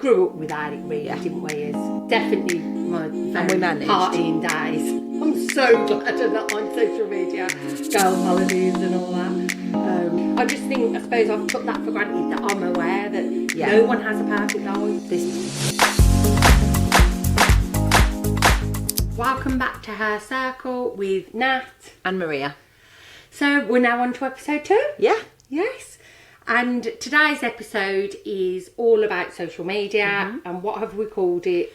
grew up without it really, didn't we? It's definitely my very partying days. I'm so glad I'm not on social media, girls' holidays and all that. I just think, I suppose I've took that for granted, that I'm aware that no one has a perfect life. Welcome back to Her Circle with Nat and Maria. So we're now on to episode 2. Yeah. Yes. And today's episode is all about social media and what have we called it?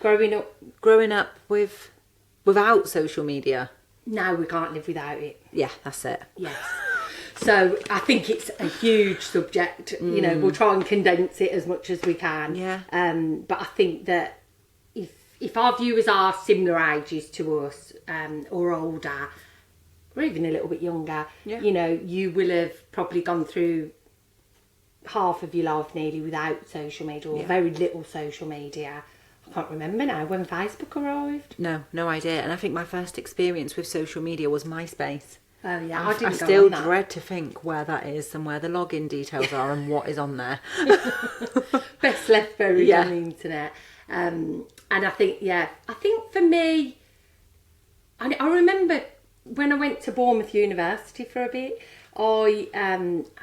Growing up without social media. No, we can't live without it. Yeah, that's it. Yes. So I think it's a huge subject. You know, we'll try and condense it as much as we can. Yeah. But I think that if our viewers are similar ages to us, or older, or even a little bit younger, you know, you will have probably gone through half of your life nearly without social media, or very little social media. I can't remember now when Facebook arrived. No idea. And I think my first experience with social media was MySpace. Oh yeah, I still dread to think where that is and where the login details are and what is on there. Best left buried on the internet. And I think for me, I remember when I went to Bournemouth University for a bit, I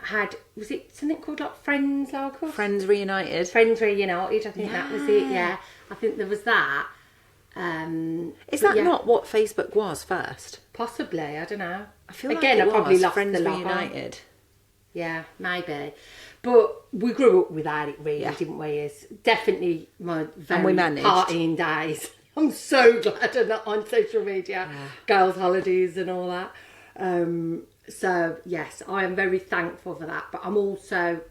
had, was it something called like Friends Reunited, I think that was it. Yeah, I think there was that. Is that not what Facebook was first? Possibly, I don't know. I feel like I probably lost Friends the Reunited. Yeah, maybe. But we grew up without it really, didn't we? It's definitely my very partying days. I'm so glad I'm not on social media, girls' holidays and all that. So, yes, I am very thankful for that. But I'm also,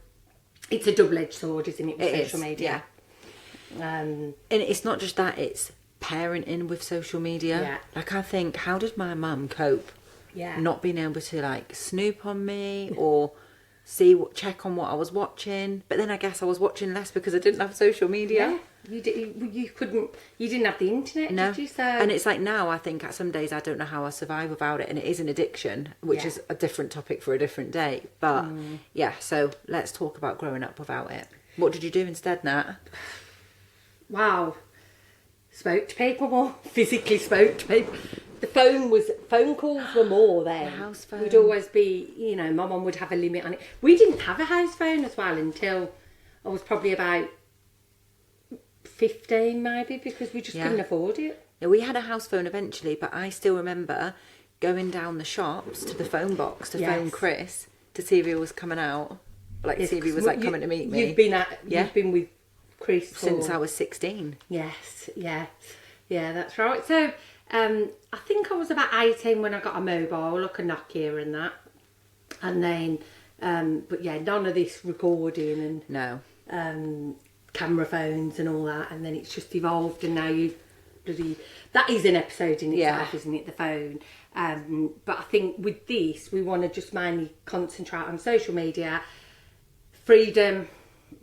it's a double-edged sword, isn't it, with social media? Yeah. And it's not just that, it's parenting with social media. Yeah. Like, I think, how did my mum cope? Yeah. Not being able to, like, snoop on me or check on what I was watching. But then I guess I was watching less because I didn't have social media. Yeah. You didn't have the internet, did you? So... And it's like now I think at some days I don't know how I survive without it, and it is an addiction, which is a different topic for a different day. But so let's talk about growing up without it. What did you do instead, Nat? Wow. Spoke to people more, physically spoke to people. The phone calls were more then. The house phone. Would always be, you know, my mum would have a limit on it. We didn't have a house phone as well until I was probably about 15 maybe, because we just couldn't afford it. Yeah, we had a house phone eventually, but I still remember going down the shops to the phone box to phone Chris to see if he was coming out, like see if he was like coming to meet me. You've been with Chris since I was 16. Yes, that's right. So I think I was about 18 when I got a mobile, like a Nokia and that, and then but none of this recording and camera phones and all that, and then it's just evolved, and now that is an episode in itself, isn't it, the phone? But I think with this we want to just mainly concentrate on social media, freedom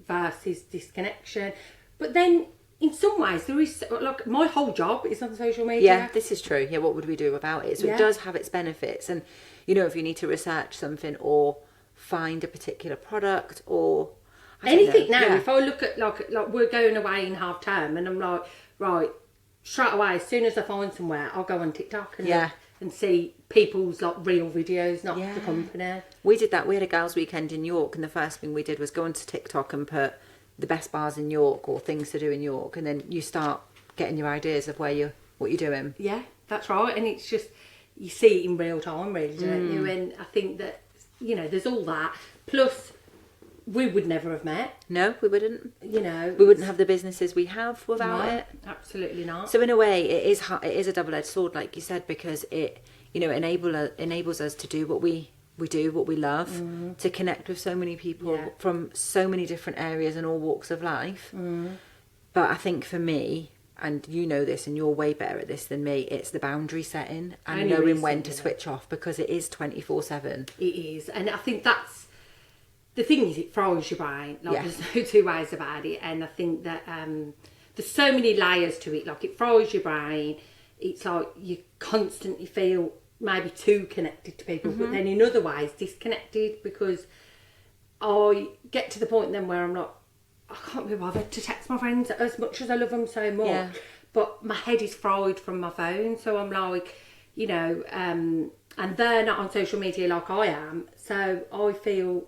versus disconnection. But then in some ways there is, like, my whole job is on social media. Yeah, this is true. Yeah, what would we do without it? So it does have its benefits, and you know, if you need to research something or find a particular product or anything now, if I look at like we're going away in half term and I'm like, right, straight away as soon as I find somewhere I'll go on TikTok and look and see people's like real videos, not the company. We did that. We had a girls' weekend in York, and the first thing we did was go onto TikTok and put the best bars in York or things to do in York, and then you start getting your ideas of what you're doing. Yeah, that's right. And it's just, you see it in real time really, don't you? And I think that, you know, there's all that, plus we would never have met. No, we wouldn't. You know, we wouldn't have the businesses we have without it. Absolutely not. So in a way, it is a double-edged sword, like you said, because it, you know, enables us to do what we do, what we love, to connect with so many people from so many different areas and all walks of life. But I think for me, and you know this, and you're way better at this than me, it's the boundary setting and knowing when to switch off, because it is 24/7. It is, and I think that's the thing, is it fries your brain. Like there's no two ways about it. And I think that there's so many layers to it. Like, it fries your brain. It's like you constantly feel maybe too connected to people, but then in other ways disconnected, because I get to the point then where I'm like, I can't be bothered to text my friends as much as I love them so much. Yeah. But my head is fried from my phone, so I'm like, you know, and they're not on social media like I am, so I feel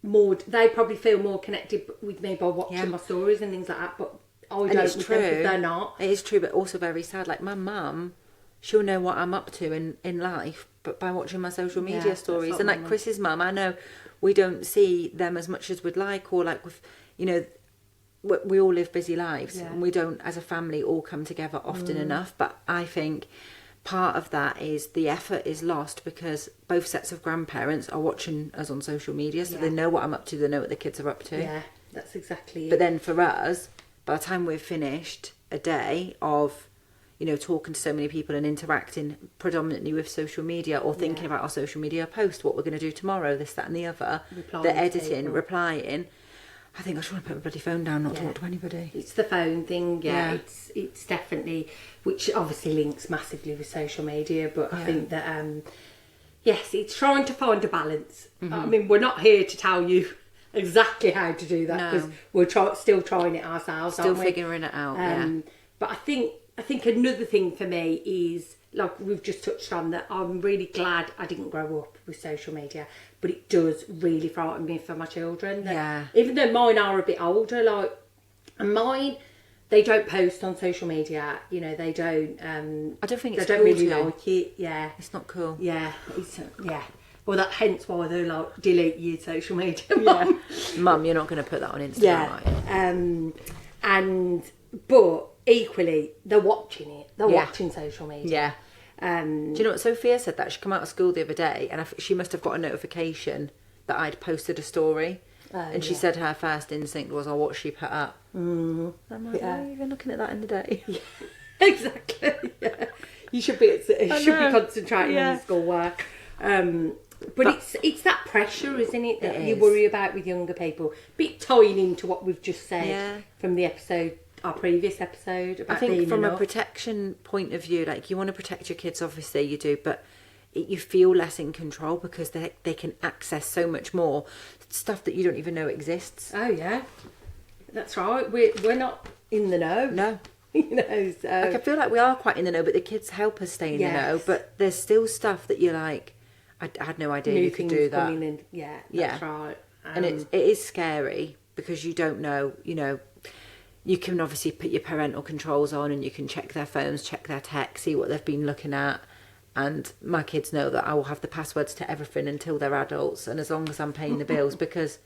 more. They probably feel more connected with me by watching my stories and things like that. But I don't. And it's true. They're not. It is true, but also very sad. Like my mum, she'll know what I'm up to in life, but by watching my social media stories. And like Chris's mum, I know we don't see them as much as we'd like, or like with, you know, we all live busy lives, and we don't, as a family, all come together often enough. But I think part of that is the effort is lost because both sets of grandparents are watching us on social media, so they know what I'm up to, they know what the kids are up to. Yeah, that's exactly it. But then for us, by the time we've finished a day of, you know, talking to so many people and interacting predominantly with social media, or thinking about our social media post, what we're going to do tomorrow, this, that and the other, the editing, replying, I think I just want to put my bloody phone down, not talk to anybody. It's the phone thing, It's definitely, which obviously links massively with social media, but I think that, yes, it's trying to find a balance. I mean, we're not here to tell you exactly how to do that, because we're still trying it ourselves, still aren't we? figuring it out, But I think another thing for me is, like we've just touched on, that I'm really glad I didn't grow up with social media, but it does really frighten me for my children. That even though mine are a bit older, like, and mine, they don't post on social media, you know, they don't, I don't think it's they don't cool really to. like it, It's not cool. Yeah, it's, well, that hence why they're like, delete your social media, Mum, you're not going to put that on Instagram, are you? But equally, they're watching it. They're watching social media. Do you know what Sophia said? That she came out of school the other day, and she must have got a notification that I'd posted a story, and she said her first instinct was, "Oh, what she put up." I'm like, "Why are you even looking at that in the day?" Exactly. Yeah. You should be. You should be concentrating on your schoolwork. But it's that pressure, isn't it, that you worry about with younger people. Bit tying into what we've just said from the episode, our previous episode, about I think being from enough. a protection point of view, like, you want to protect your kids, obviously you do, but you feel less in control because they can access so much more stuff that you don't even know exists. Oh yeah, that's right. We're not in the know. No. You know, so Like, I feel like we are quite in the know, but the kids help us stay in the know. But there's still stuff that you're like, I had no idea you could do that. In. Yeah, that's right. And it is scary because you don't know, you know, you can obviously put your parental controls on and you can check their phones, check their tech, see what they've been looking at. And my kids know that I will have the passwords to everything until they're adults, and as long as I'm paying the bills, because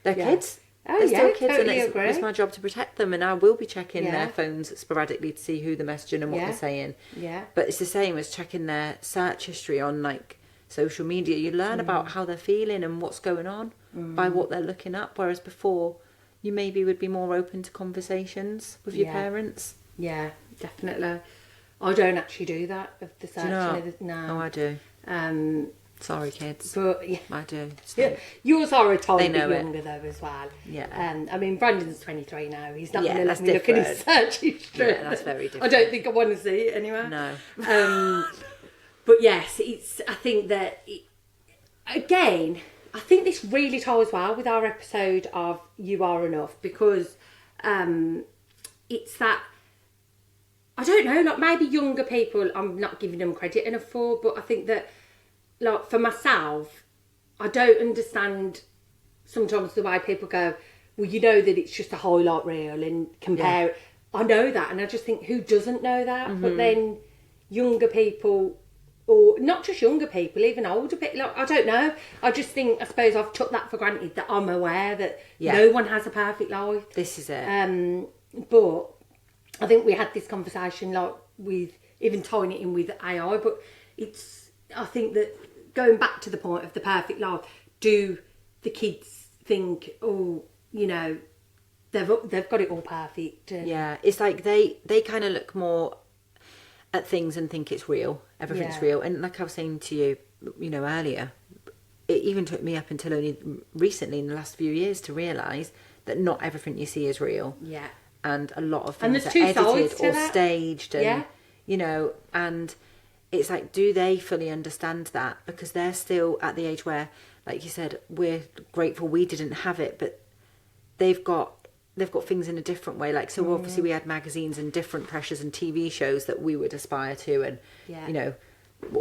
they're kids. They're still kids, totally and it's my job to protect them, and I will be checking their phones sporadically to see who they're messaging and what they're saying. Yeah. But it's the same as checking their search history on, like, social media. You learn about how they're feeling and what's going on by what they're looking up, whereas before you maybe would be more open to conversations with your parents. Yeah, definitely. I don't actually do that of the search. No. Oh, I do. Sorry, kids. But I do. Yours are a tiny bit younger though as well. Yeah. I mean, Brandon's 23 now. He's not going to let me look at his search history. Yeah, that's very different. I don't think I want to see it anyway. No. But yes, I think that again, I think this really ties well with our episode of You Are Enough, because it's that, I don't know, like, maybe younger people, I'm not giving them credit enough for, but I think that, like, for myself, I don't understand sometimes the way people go, well, you know that it's just a highlight reel and compare. I know that, and I just think, who doesn't know that? But then younger people, or not just younger people, even older people, like, I don't know. I just think, I suppose I've took that for granted, that I'm aware that no one has a perfect life. This is it. But I think we had this conversation, like, with even tying it in with AI, but I think that going back to the point of the perfect life, do the kids think, oh, you know, they've got it all perfect? Yeah, it's like they kind of look more at things and think it's real. Everything's real. And like I was saying to you, you know, earlier, it even took me up until only recently in the last few years to realise that not everything you see is real. Yeah. And a lot of things are edited or staged, and you know, and it's like, do they fully understand that? Because they're still at the age where, like you said, we're grateful we didn't have it, but they've got they've got things in a different way. Like, so obviously we had magazines and different pressures and TV shows that we would aspire to, and you know,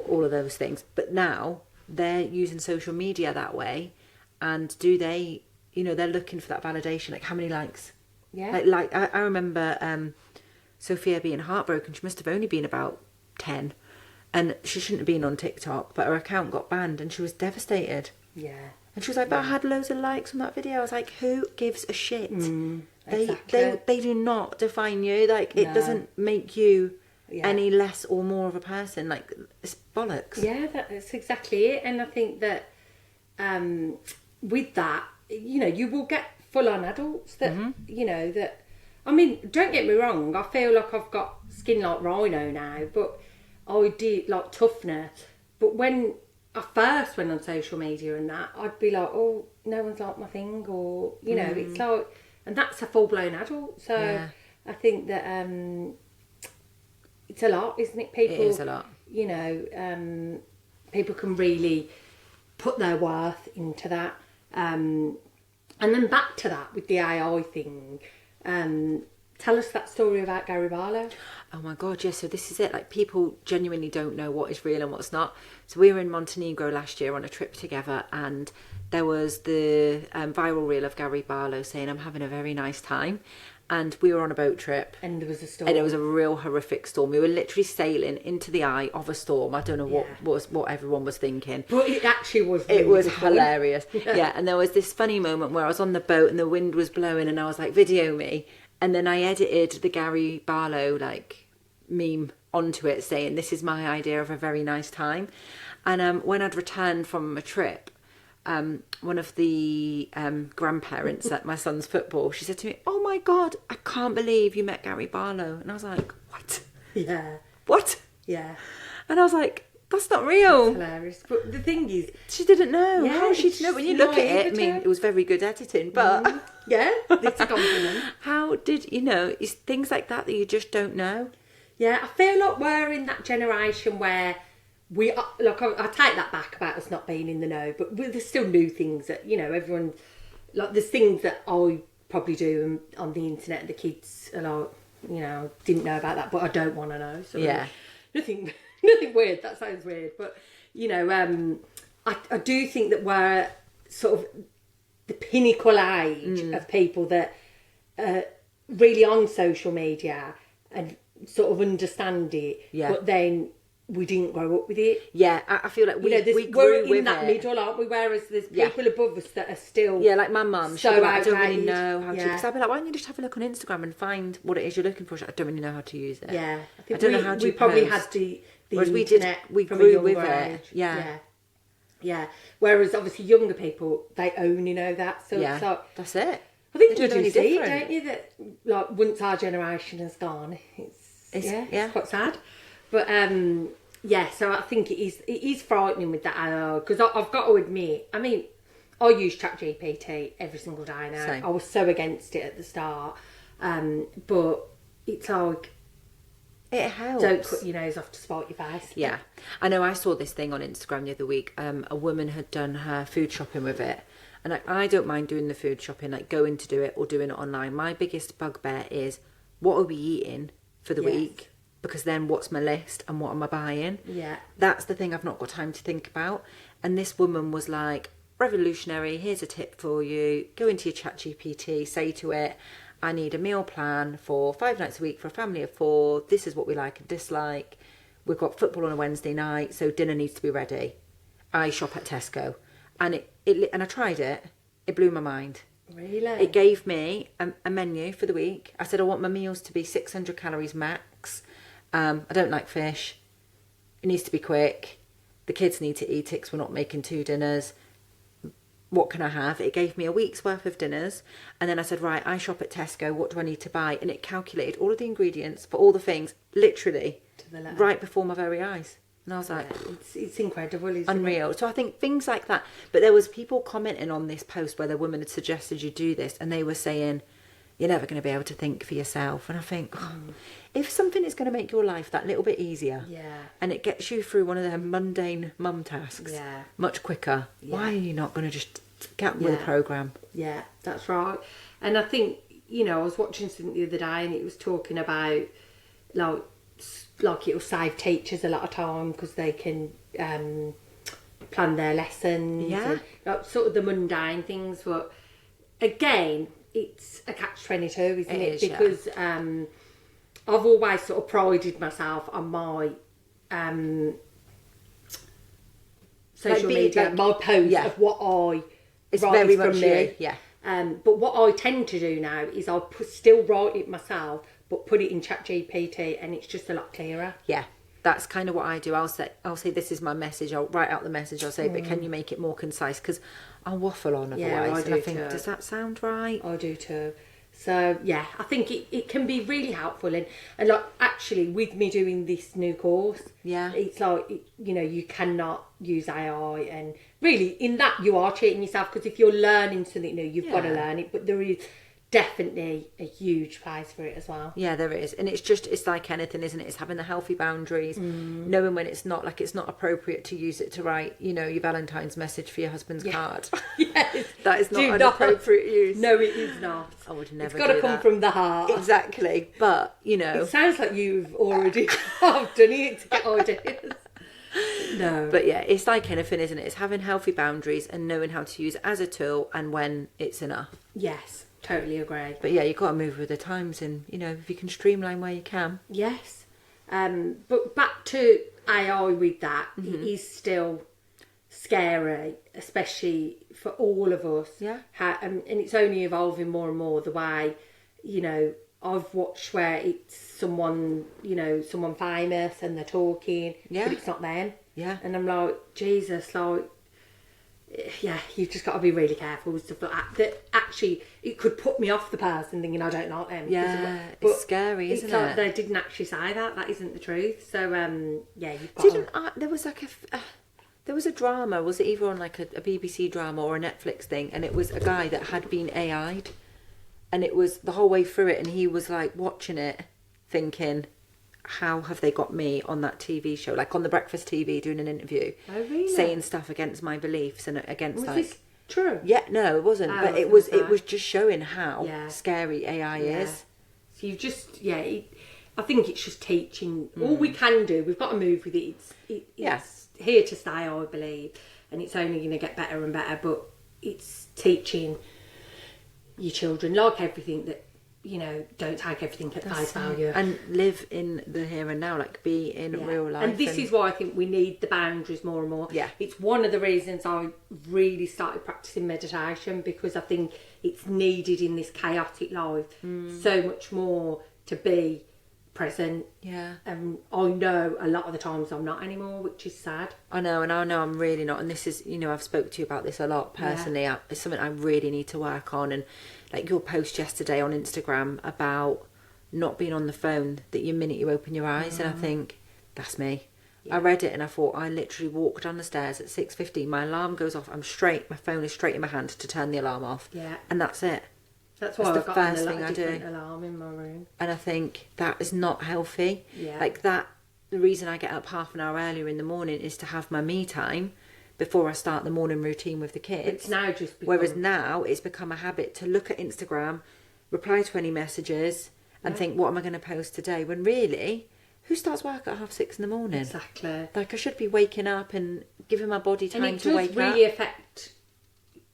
all of those things. But now they're using social media that way, and do they, you know, they're looking for that validation, like how many likes. Like I remember Sophia being heartbroken. She must have only been about 10, and she shouldn't have been on TikTok, but her account got banned and she was devastated. And she was like, but I had loads of likes on that video. I was like, who gives a shit? They do not define you. Like, it doesn't make you any less or more of a person. Like, it's bollocks. Yeah, that's exactly it. And I think that with that, you know, you will get full-on adults that, you know, that... I mean, don't get me wrong, I feel like I've got skin like Rhino now, but I did, like, toughness. But when I first went on social media and that, I'd be like, oh, no one's like my thing, or, you know, it's like... And that's a full-blown adult, so I think that it's a lot, isn't it? People, it is a lot. You know, people can really put their worth into that. And then back to that with the AI thing, tell us that story about Gary Barlow. Oh my God, yes. So this is it. Like, people genuinely don't know what is real and what's not. So we were in Montenegro last year on a trip together, and there was the viral reel of Gary Barlow saying, I'm having a very nice time. And we were on a boat trip. And there was a storm. And it was a real horrific storm. We were literally sailing into the eye of a storm. I don't know what everyone was thinking. But it actually was really It was hilarious. Yeah, and there was this funny moment where I was on the boat and the wind was blowing and I was like, video me. And then I edited the Gary Barlow, like, meme onto it saying, this is my idea of a very nice time. And when I'd returned from a trip, one of the grandparents at my son's football, she said to me, oh my God, I can't believe you met Gary Barlow. And I was like, what? Yeah. What? Yeah. And I was like, that's not real. That's hilarious. But the thing is... She didn't know. Yeah, how is she to know? When you look at it, I mean, it was very good editing, but... Yeah, it's a compliment. How did, you know, it's things like that you just don't know. Yeah, I feel like we're in that generation where we are, like, I take that back about us not being in the know, but there's still new things that, you know, everyone, like, there's things that I probably do on the internet and the kids are like, you know, didn't know about that, but I don't want to know. So nothing weird, that sounds weird, but, you know, I do think that we're sort of the pinnacle age of people that are really on social media and sort of understand it, but then we didn't grow up with it. Yeah, I feel like we're in that middle, aren't we? Whereas there's people above us that are still... Yeah, like my mum, so I don't really know how to... Because I'd be like, why don't you just have a look on Instagram and find what it is you're looking for? I don't really know how to use it. Yeah. I don't know how to We probably had the internet we from grew a younger with age. it. Yeah. Yeah. Whereas obviously younger people, they only know that. So yeah, it's like, that's it. I think you do see it, don't you? That, like, once our generation has gone, it's quite sad. But so I think it is frightening with that, because I've got to admit, I mean, I use ChatGPT every single day now. Same. I was so against it at the start, but it's like, it helps. Don't cut your nose off to spite your face. Yeah. I know I saw this thing on Instagram the other week. A woman had done her food shopping with it. And I don't mind doing the food shopping, like going to do it or doing it online. My biggest bugbear is, what are we eating for the week? Because then what's my list and what am I buying? Yeah. That's the thing I've not got time to think about. And this woman was like, revolutionary, here's a tip for you. Go into your ChatGPT, say to it, I need a meal plan for 5 nights a week for a family of 4. This is what we like and dislike. We've got football on a Wednesday night, so dinner needs to be ready. I shop at Tesco. And and I tried it. It blew my mind. Really? It gave me a menu for the week. I said I want my meals to be 600 calories max. I don't like fish. It needs to be quick. The kids need to eat it because we're not making 2 dinners. What can I have? It gave me a week's worth of dinners. And then I said, right, I shop at Tesco. What do I need to buy? And it calculated all of the ingredients for all the things, literally, right before my very eyes. And I was like, it's incredible, isn't unreal. it? So I think things like that. But there was people commenting on this post where the woman had suggested you do this, and they were saying, you're never going to be able to think for yourself. And I think, if something is going to make your life that little bit easier, and it gets you through one of their mundane mum tasks much quicker, why are you not going to just get with the programme? Yeah, that's right. And I think, you know, I was watching something the other day and it was talking about like it'll save teachers a lot of time because they can plan their lessons. Yeah. And, like, sort of the mundane things. But again, it's a catch-22, isn't it? Is, because I've always sort of prided myself on my social media, my post of what I it's write very from much me. you, yeah. But what I tend to do now is I'll still write it myself, but put it in ChatGPT, and it's just a lot clearer. Yeah, that's kind of what I do. I'll say this is my message. I'll write out the message. I'll say, but can you make it more concise? Because I'll waffle on otherwise. Yeah, I and do I think, too. does that sound right? I do too. So yeah, I think it can be really helpful, and like actually with me doing this new course, it's like you know, you cannot use AI, and really in that you are cheating yourself, because if you're learning something new, you've got to learn it. But there is definitely a huge place for it as well. Yeah, there is. And it's like anything, isn't it? It's having the healthy boundaries, knowing when it's not appropriate to use it to write, you know, your Valentine's message for your husband's card. Yes. That is not appropriate use. No, it is not. I would never It's got to come that. from the heart. Exactly. But, you know. It sounds like you've already done it to get ideas. No. But yeah, it's like anything, isn't it? It's having healthy boundaries and knowing how to use it as a tool and when it's enough. Yes, totally agree. But yeah, you've got to move with the times, and, you know, if you can streamline where you can. Yes. But back to AI with that, it is still scary, especially for all of us. Yeah. And it's only evolving more and more the way, you know, I've watched where it's someone, you know, someone famous and they're talking, but it's not them. Yeah. And I'm like, Jesus, like, yeah, you've just got to be really careful with stuff like that. That actually, it could put me off the person thinking I don't like them. Yeah, but it's scary, isn't like it? they didn't actually say that. That isn't the truth. So, yeah, you've got there was like there was a drama, was it either on like a BBC drama or a Netflix thing, and it was a guy that had been AI'd, and it was the whole way through it, and he was like watching it thinking, how have they got me on that TV show, like on the breakfast TV doing an interview, saying stuff against my beliefs and against Was this true? Yeah, no, it wasn't, but it was just showing how scary AI is. So you've just I think it's just teaching. All we can do, we've got to move with it. It's here to stay, I believe, and it's only going to get better and better. But it's teaching your children, like everything, that, you know, don't take everything at face value and live in the here and now, like be in real life. And this is why I think we need the boundaries more and more. Yeah, it's one of the reasons I really started practicing meditation, because I think it's needed in this chaotic life so much more to be present. Yeah. And I know a lot of the times I'm not anymore, which is sad. I know, and I know I'm really not. And this is, you know, I've spoke to you about this a lot personally. It's something I really need to work on. And like your post yesterday on Instagram about not being on the phone the minute you open your eyes, and I think that's me. I read it and I thought, I literally walk down the stairs at 6:15, my alarm goes off, I'm straight, my phone is straight in my hand to turn the alarm off. Yeah. And that's it. That's why the I've got first a thing I do. alarm in my room. And I think that is not healthy. Yeah. Like that, the reason I get up half an hour earlier in the morning is to have my me time before I start the morning routine with the kids. It's now just Whereas now it's become a habit to look at Instagram, reply to any messages, and think, what am I going to post today? When really, who starts work at 6:30 in the morning? Exactly. Like I should be waking up and giving my body time to wake up. And it does really affect,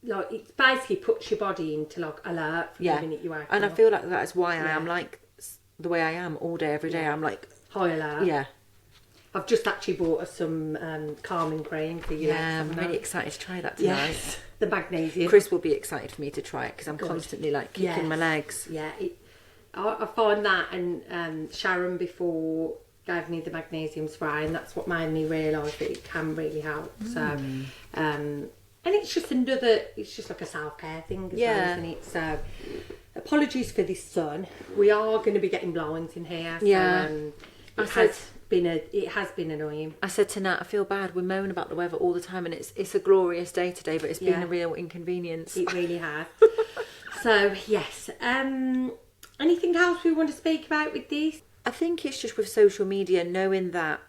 like, it basically puts your body into like alert from the minute you wake up. And I feel like that is why I am like the way I am all day, every day. I'm like high alert. Yeah. I've just actually bought us some calming cream for you. Yeah, I'm really excited to try that tonight. Yes, the magnesium. Chris will be excited for me to try it because I'm constantly like kicking my legs. Yeah, I find that, and Sharon before gave me the magnesium spray, and that's what made me realise that it can really help. So, and it's just it's just like a self-care thing as well, isn't it? So, apologies for this sun. We are going to be getting blinds in here. So, it has been annoying. I said to Nat, I feel bad. We're moaning about the weather all the time, and it's a glorious day today, but it's been a real inconvenience. It really has. So, yes. Anything else we want to speak about with this? I think it's just with social media, knowing that,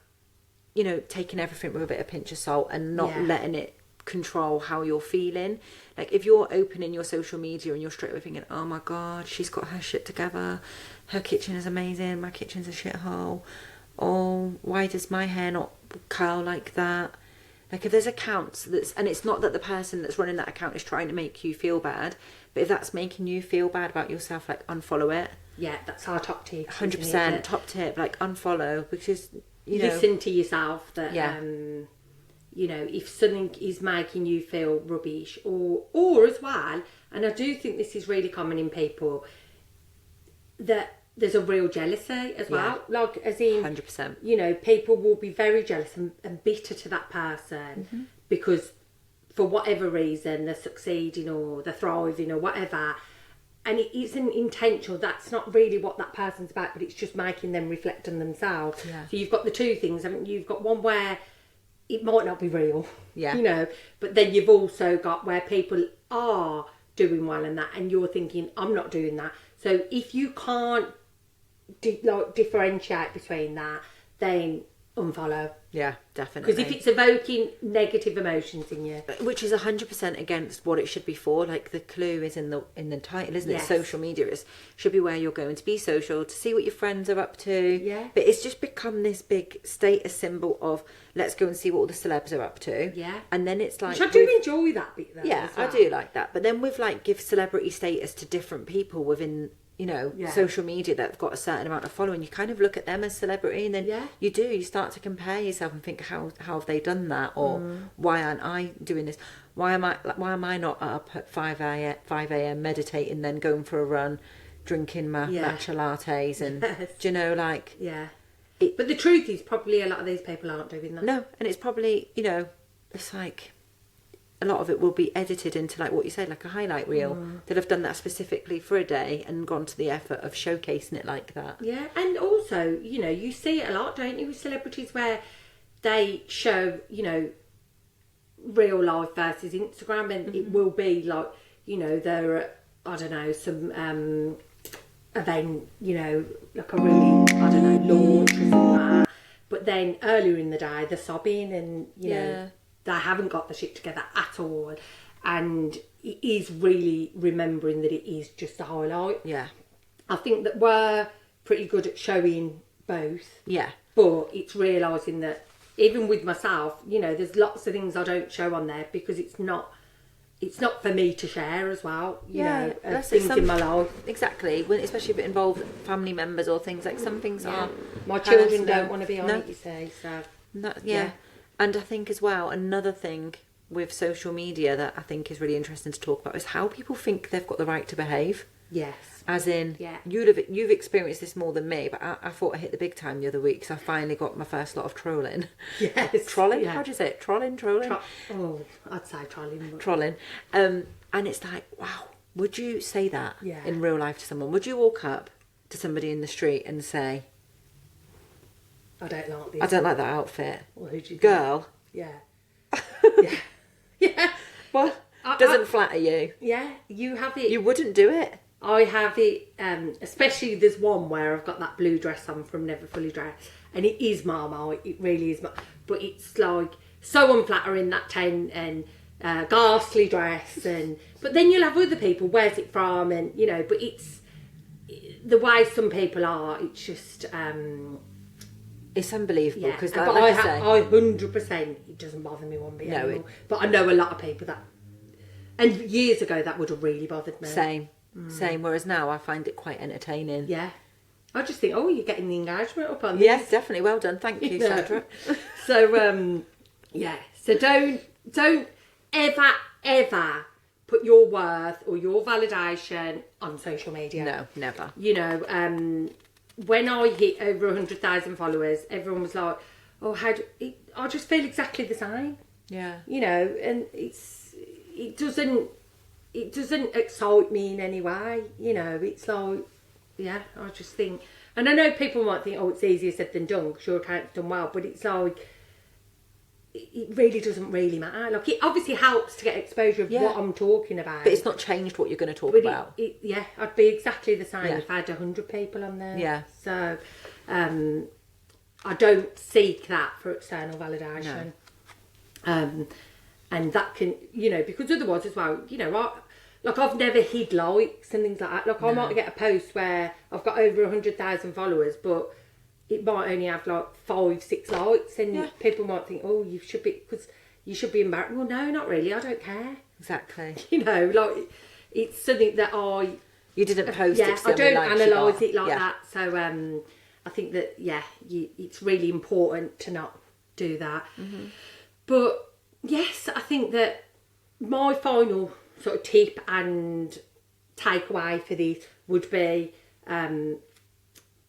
you know, taking everything with a bit of pinch of salt and not letting it control how you're feeling. Like if you're opening your social media and you're straight away thinking, oh my god, she's got her shit together, her kitchen is amazing, my kitchen's a shithole, oh, why does my hair not curl like that? Like if there's accounts that's, and it's not that the person that's running that account is trying to make you feel bad, but if that's making you feel bad about yourself, like unfollow it. Yeah, that's our top tip. 100% top tip, like unfollow, because you know, listen to yourself. That you know, if something is making you feel rubbish, or as well, and I do think this is really common in people, that there's a real jealousy as well. Like as in 100%. You know, people will be very jealous and bitter to that person because for whatever reason they're succeeding or they're thriving or whatever. And it isn't intentional. That's not really what that person's about, but it's just making them reflect on themselves. Yeah. So you've got the two things. I mean, you've got one where it might not be real, yeah, you know, but then you've also got where people are doing well in that, and you're thinking, I'm not doing that. So if you can't differentiate between that, then unfollow. Yeah, definitely. Because if it's evoking negative emotions in you, which is 100% against what it should be for. Like the clue is in the title, isn't it? Yes. Social media should be where you're going to be social, to see what your friends are up to. Yeah. But it's just become this big status symbol of let's go and see what all the celebs are up to. Yeah. And then it's like, which I do enjoy that bit though. yeah, as well. I do like that. But then with like give celebrity status to different people within, you know, social media that've got a certain amount of following, you kind of look at them as celebrity, and then you start to compare yourself and think, how have they done that, or why aren't I doing this? Why am I not up at 5 a.m. meditating, then going for a run, drinking my matcha lattes, and do you know, like but the truth is probably a lot of these people aren't doing that. No, and it's probably, you know, it's like a lot of it will be edited into, like what you say, like a highlight reel. They'll have done that specifically for a day and gone to the effort of showcasing it like that. Yeah, and also, you know, you see it a lot, don't you, with celebrities where they show, you know, real life versus Instagram, and it will be like, you know, they're at, I don't know, some event, you know, like a really, I don't know, launch or something like that. But then earlier in the day, they're sobbing and, you know, they haven't got the shit together at all, and it is really remembering that it is just a highlight. Yeah, I think that we're pretty good at showing both. Yeah, but it's realising that even with myself, you know, there's lots of things I don't show on there because it's not for me to share as well. You know, things in my life. Exactly, especially if it involves family members or things, like some things are. My children don't want to be on it, you say. So and I think as well, another thing with social media that I think is really interesting to talk about is how people think they've got the right to behave. Yes. As in, you've experienced this more than me, but I thought I hit the big time the other week because I finally got my first lot of trolling. Yes. Trolling? Yeah. How do you say it? Trolling? I'd say trolling. But... Trolling. And it's like, wow, would you say that in real life to someone? Would you walk up to somebody in the street and say, I don't like this. I don't like that outfit. Well, who do you Girl. Think? Yeah. Yeah. Well, doesn't flatter you. Yeah, you have it. You wouldn't do it. I have it, especially there's one where I've got that blue dress on from Never Fully Dressed, and it is Marmite, it really is, but it's like so unflattering, that tan and ghastly dress, but then you'll have other people, where's it from, and you know, but it's the way some people are, it's just it's unbelievable because but I 100%, it doesn't bother me one bit anymore. But I know a lot of people that, and years ago that would have really bothered me. Same, whereas now I find it quite entertaining. Yeah. I just think, you're getting the engagement up on this. Yes, definitely. Well done. Thank you, Sandra. So, So don't ever put your worth or your validation on social media. No, never. You know, when I hit over 100,000 followers, everyone was like, I just feel exactly the same. Yeah. You know, and it doesn't excite me in any way, you know. It's like, I just think, and I know people might think, it's easier said than done because your account's done well, but it's like, it really doesn't really matter. Like, it obviously helps to get exposure of what I'm talking about, but it's not changed what you're going to talk about. I'd be exactly the same if I had 100 people on there. Yeah. So I don't seek that for external validation. No. and that can, you know, because otherwise as well, you know, I've never hid likes and things like that. Like I might get a post where I've got over 100,000 followers, but it might only have like 5-6 likes, and people might think, oh, you should be embarrassed. Well, no, not really. I don't care. Exactly. You know, like it's something that you didn't post it. I don't analyse it like that. So I think that it's really important to not do that. But yes, I think that my final sort of tip and takeaway for this would be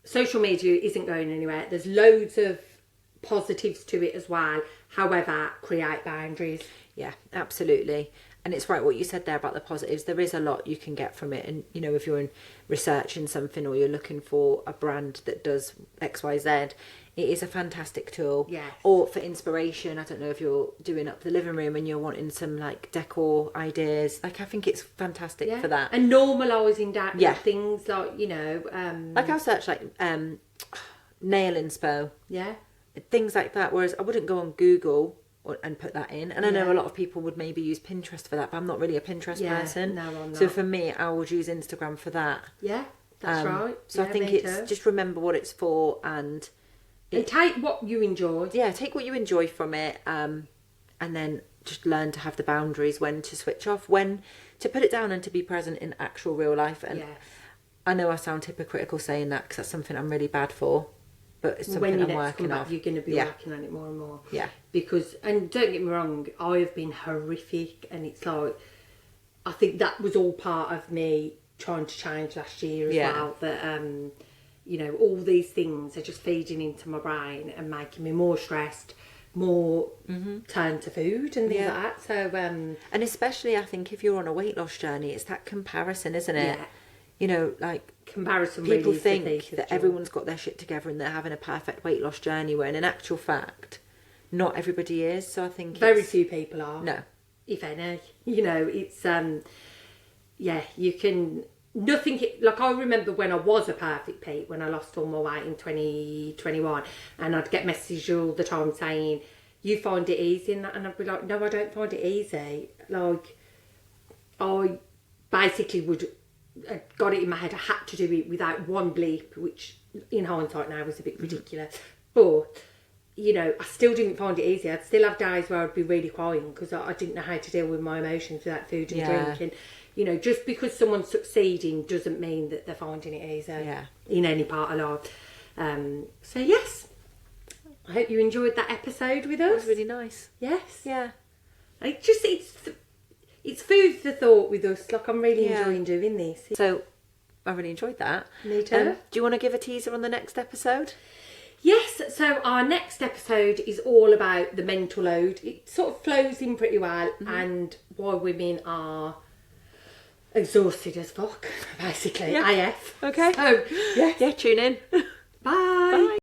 social media isn't going anywhere. There's loads of positives to it as well. However, create boundaries. Yeah, absolutely. And it's right what you said there about the positives. There is a lot you can get from it. And, you know, if you're researching something or you're looking for a brand that does X, Y, Z, it is a fantastic tool. Yes. Or for inspiration, I don't know if you're doing up the living room and you're wanting some like decor ideas. Like I think it's fantastic for that. And normalising that things like, you know. Like I'll search like nail inspo. Yeah. Things like that. Whereas I wouldn't go on Google and put that in. And I know a lot of people would maybe use Pinterest for that, but I'm not really a Pinterest person. No, I'm not. So for me, I would use Instagram for that. Yeah, that's right. So I think it's just remember what it's for and take what you enjoy. Yeah, take what you enjoy from it, and then just learn to have the boundaries, when to switch off, when to put it down, and to be present in actual real life. And I know I sound hypocritical saying that because that's something I'm really bad for. But it's something I'm working on. You're going to be working on it more and more. Yeah. Because, and don't get me wrong, I have been horrific, and it's like, I think that was all part of me trying to change last year as well. That, you know, all these things are just feeding into my brain and making me more stressed, more turn to food and things like that. So, and especially I think if you're on a weight loss journey, it's that comparison, isn't it? Yeah. You know, like comparison. People really think that everyone's got their shit together and they're having a perfect weight loss journey, when in actual fact, not everybody is. So I think very few people are. No, if any. You know, it's you can nothing. Like I remember when I was a perfect Pete, when I lost all my weight in 2021, and I'd get messages all the time saying, "You find it easy," and I'd be like, "No, I don't find it easy." Like I basically I got it in my head I had to do it without one bleep, which in hindsight now was a bit ridiculous. But, you know, I still didn't find it easy. I'd still have days where I'd be really crying because I didn't know how to deal with my emotions without food and drink. And, you know, just because someone's succeeding doesn't mean that they're finding it easy in any part of life. So, yes, I hope you enjoyed that episode with us. It was really nice. Yes. Yeah. It's food for thought with us. Like, I'm really enjoying doing this. So, I really enjoyed that. Me too. Do you want to give a teaser on the next episode? Yes, so our next episode is all about the mental load. It sort of flows in pretty well, and why women are exhausted as fuck, basically. AF. Okay. So, yeah, tune in. Bye. Bye.